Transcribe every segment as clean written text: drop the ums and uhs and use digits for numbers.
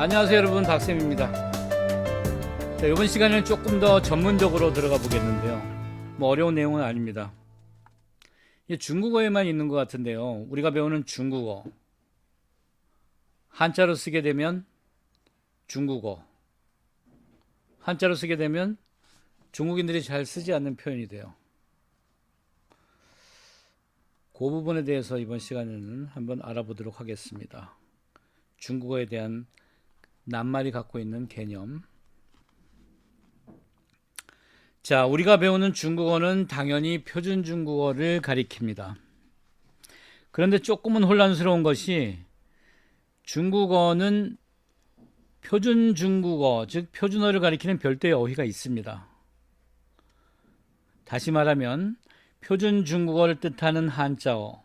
안녕하세요 여러분, 박쌤입니다. 자, 이번 시간에는 조금 더 전문적으로 들어가 보겠는데요. 뭐 어려운 내용은 아닙니다. 이게 중국어에만 있는 것 같은데요. 우리가 배우는 중국어, 한자로 쓰게 되면 중국어, 한자로 쓰게 되면 중국인들이 잘 쓰지 않는 표현이 돼요. 그 부분에 대해서 이번 시간에는 한번 알아보도록 하겠습니다. 중국어에 대한 낱말이 갖고 있는 개념. 자, 우리가 배우는 중국어는 당연히 표준 중국어를 가리킵니다. 그런데 조금은 혼란스러운 것이 중국어는 표준 중국어, 즉 표준어를 가리키는 별도의 어휘가 있습니다. 다시 말하면 표준 중국어를 뜻하는 한자어,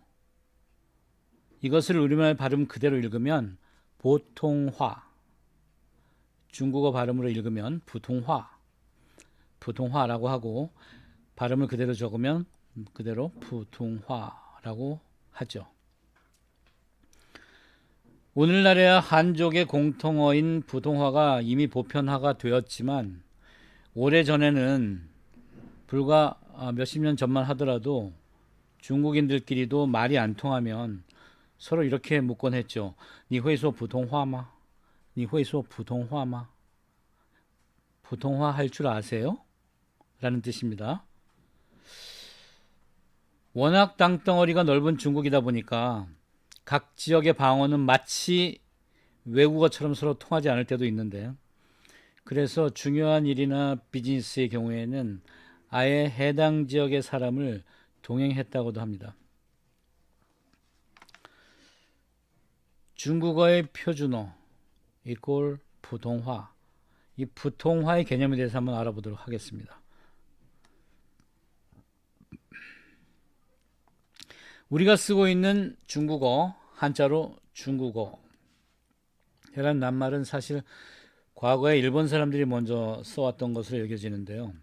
이것을 우리말 발음 그대로 읽으면 보통화, 중국어 발음으로 읽으면 부통화라고 하고, 발음을 그대로 적으면 그대로 부통화라고 하죠. 오늘날에야 한족의 공통어인 부통화가 이미 보편화가 되었지만, 오래전에는 불과 몇십 년 전만 하더라도 중국인들끼리도 말이 안 통하면 서로 이렇게 묻곤 했죠. 니 회소 부통화마? 니 회소 부통화마? 부통화 할 줄 아세요? 라는 뜻입니다. 워낙 땅덩어리가 넓은 중국이다 보니까 각 지역의 방언은 마치 외국어처럼 서로 통하지 않을 때도 있는데, 그래서 중요한 일이나 비즈니스의 경우에는 아예 해당 지역의 사람을 동행했다고도 합니다. 중국어의 표준어 이꼴 부통화, 이 부통화의 개념에 대해서 한번 알아보도록 하겠습니다. 우리가 쓰고 있는 중국어, 한자로 중국어 이란 낱말은 사실 과거에 일본 사람들이 먼저 써왔던 것으로 여겨지는데요.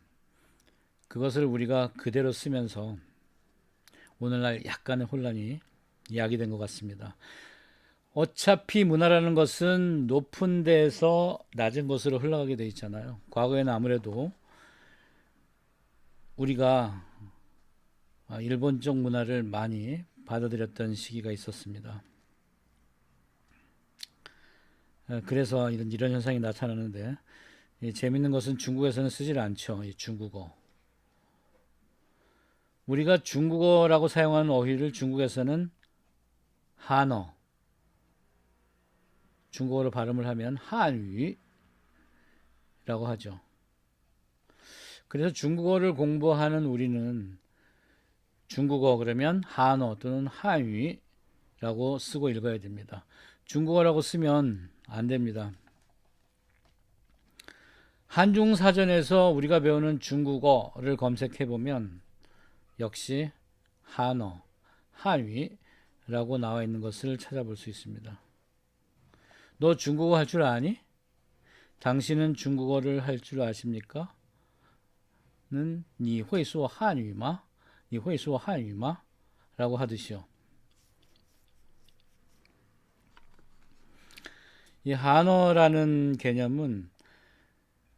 그것을 우리가 그대로 쓰면서 오늘날 약간의 혼란이 야기된 것 같습니다. 어차피 문화라는 것은 높은 데에서 낮은 곳으로 흘러가게 돼 있잖아요. 과거에는 아무래도 우리가 일본 쪽 문화를 많이 받아들였던 시기가 있었습니다. 그래서 이런 현상이 나타나는데, 재밌는 것은 중국에서는 쓰질 않죠. 이 중국어. 우리가 중국어라고 사용하는 어휘를 중국에서는 한어, 중국어로 발음을 하면 한위라고 하죠. 그래서 중국어를 공부하는 우리는 중국어 그러면 한어 또는 한위라고 쓰고 읽어야 됩니다. 중국어라고 쓰면 안 됩니다. 한중사전에서 우리가 배우는 중국어를 검색해 보면 역시 한어, 한위라고 나와 있는 것을 찾아볼 수 있습니다. 너 중국어 할 줄 아니? 당신은 중국어를 할 줄 아십니까? 는 니会说汉语吗? 니会说汉语吗? 라고 하듯이요. 이 한어라는 개념은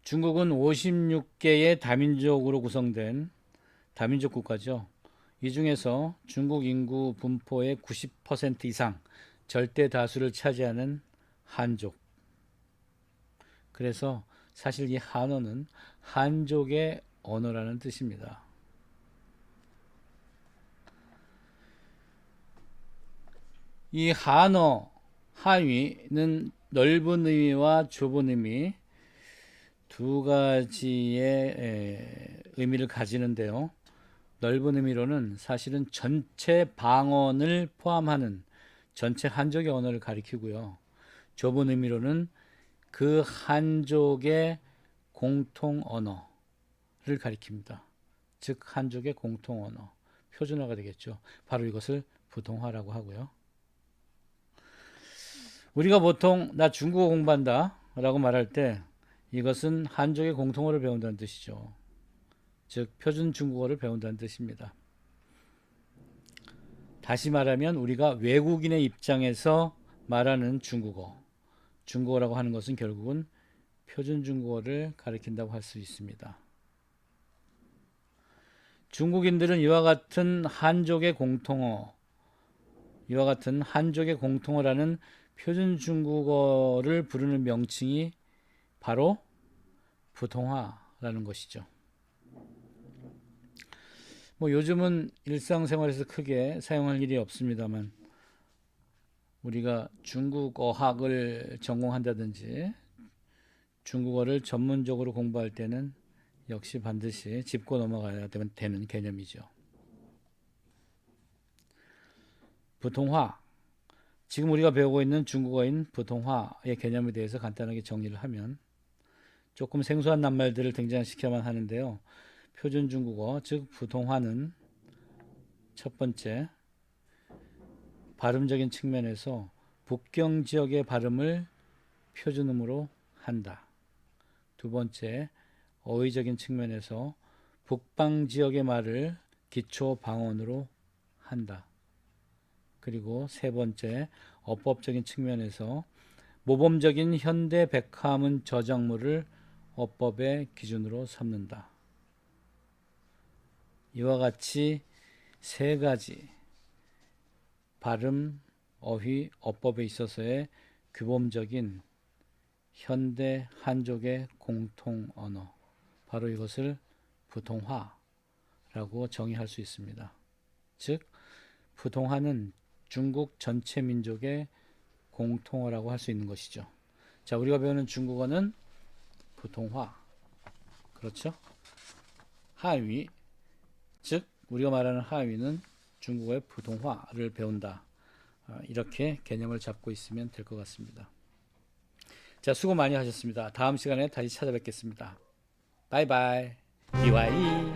중국은 56개의 다민족으로 구성된 다민족 국가죠. 이 중에서 중국 인구 분포의 90% 이상, 절대 다수를 차지하는 한족. 그래서 사실 이 한어는 한족의 언어라는 뜻입니다. 이 한어, 한위는 넓은 의미와 좁은 의미 두 가지의 의미를 가지는데요. 넓은 의미로는 사실은 전체 방언을 포함하는 전체 한족의 언어를 가리키고요. 좁은 의미로는 그 한족의 공통 언어를 가리킵니다. 즉 한족의 공통 언어, 표준어가 되겠죠. 바로 이것을 부통화라고 하고요. 우리가 보통 나 중국어 공부한다 라고 말할 때 이것은 한족의 공통어를 배운다는 뜻이죠. 즉 표준 중국어를 배운다는 뜻입니다. 다시 말하면 우리가 외국인의 입장에서 말하는 중국어, 중국어라고 하는 것은 결국은 표준 중국어를 가리킨다고 할 수 있습니다. 중국인들은 이와 같은 한족의 공통어라는 표준 중국어를 부르는 명칭이 바로普通话라는 것이죠. 요즘은 일상생활에서 크게 사용할 일이 없습니다만 우리가 중국어학을 전공한다든지 중국어를 전문적으로 공부할 때는 역시 반드시 짚고 넘어가야 되는 개념이죠.普通话, 지금 우리가 배우고 있는 중국어인 普通话의 개념에 대해서 간단하게 정리를 하면 조금 생소한 낱말들을 등장시켜만 하는데요. 표준 중국어, 즉 普通话는 첫 번째, 발음적인 측면에서 북경 지역의 발음을 표준음으로 한다. 두 번째, 어휘적인 측면에서 북방 지역의 말을 기초 방언으로 한다. 그리고 세 번째, 어법적인 측면에서 모범적인 현대 백화문 저작물을 어법의 기준으로 삼는다. 이와 같이 세 가지 발음, 어휘, 어법에 있어서의 규범적인 현대 한족의 공통 언어, 바로 이것을 普通话라고 정의할 수 있습니다. 즉, 普通话는 중국 전체 민족의 공통어라고 할 수 있는 것이죠. 자, 우리가 배우는 중국어는 普通话, 그렇죠? 하위, 즉 우리가 말하는 하위는 중국어의 普通话를 배운다. 이렇게 개념을 잡고 있으면 될 것 같습니다. 자, 수고 많이 하셨습니다. 다음 시간에 다시 찾아뵙겠습니다. 바이바이. BYE